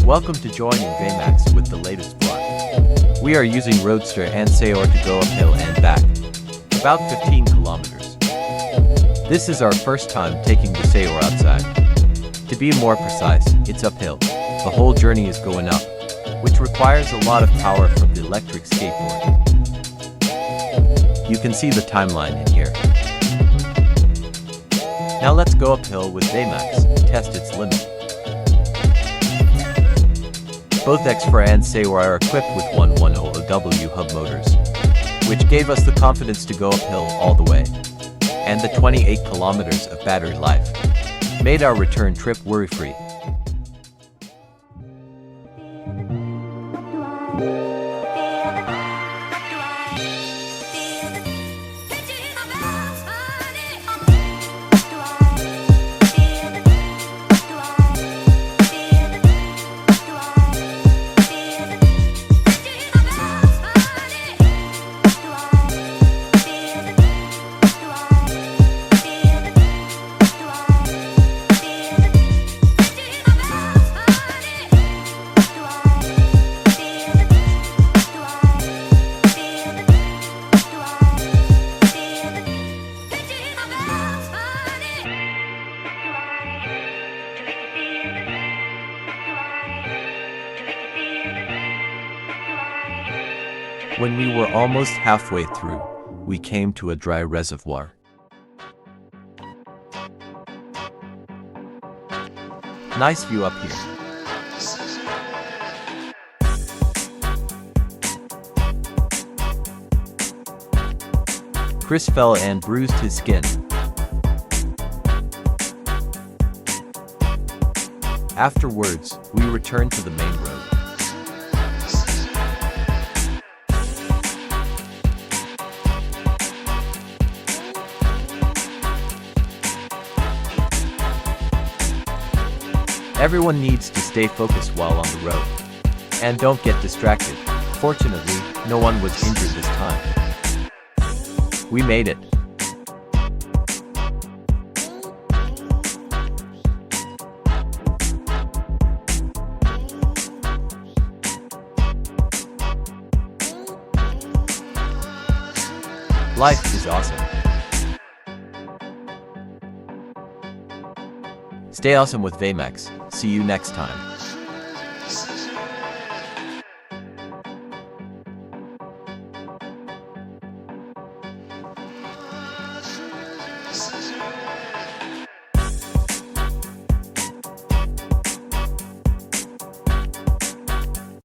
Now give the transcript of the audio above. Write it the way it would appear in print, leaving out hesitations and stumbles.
Welcome to joining Veymax with the latest vlog. We are using Roadster and Sayor to go uphill and back, about 15 kilometers. This is our first time taking the Sayor outside. To be more precise, it's uphill. The whole journey is going up, which requires a lot of power from the electric skateboard. You can see the timeline in here. Now let's go uphill with Veymax, test its limit. Both X4 and Sayor are equipped with 110W hub motors, which gave us the confidence to go uphill all the way. And the 28 kilometers of battery life made our return trip worry-free. When we were almost halfway through, we came to a dry reservoir. Nice view up here. Chris fell and bruised his skin. Afterwards, we returned to the main road. Everyone needs to stay focused while on the road. And don't get distracted. Fortunately, no one was injured this time. We made it. Life is awesome. Stay awesome with Veymax. See you next time.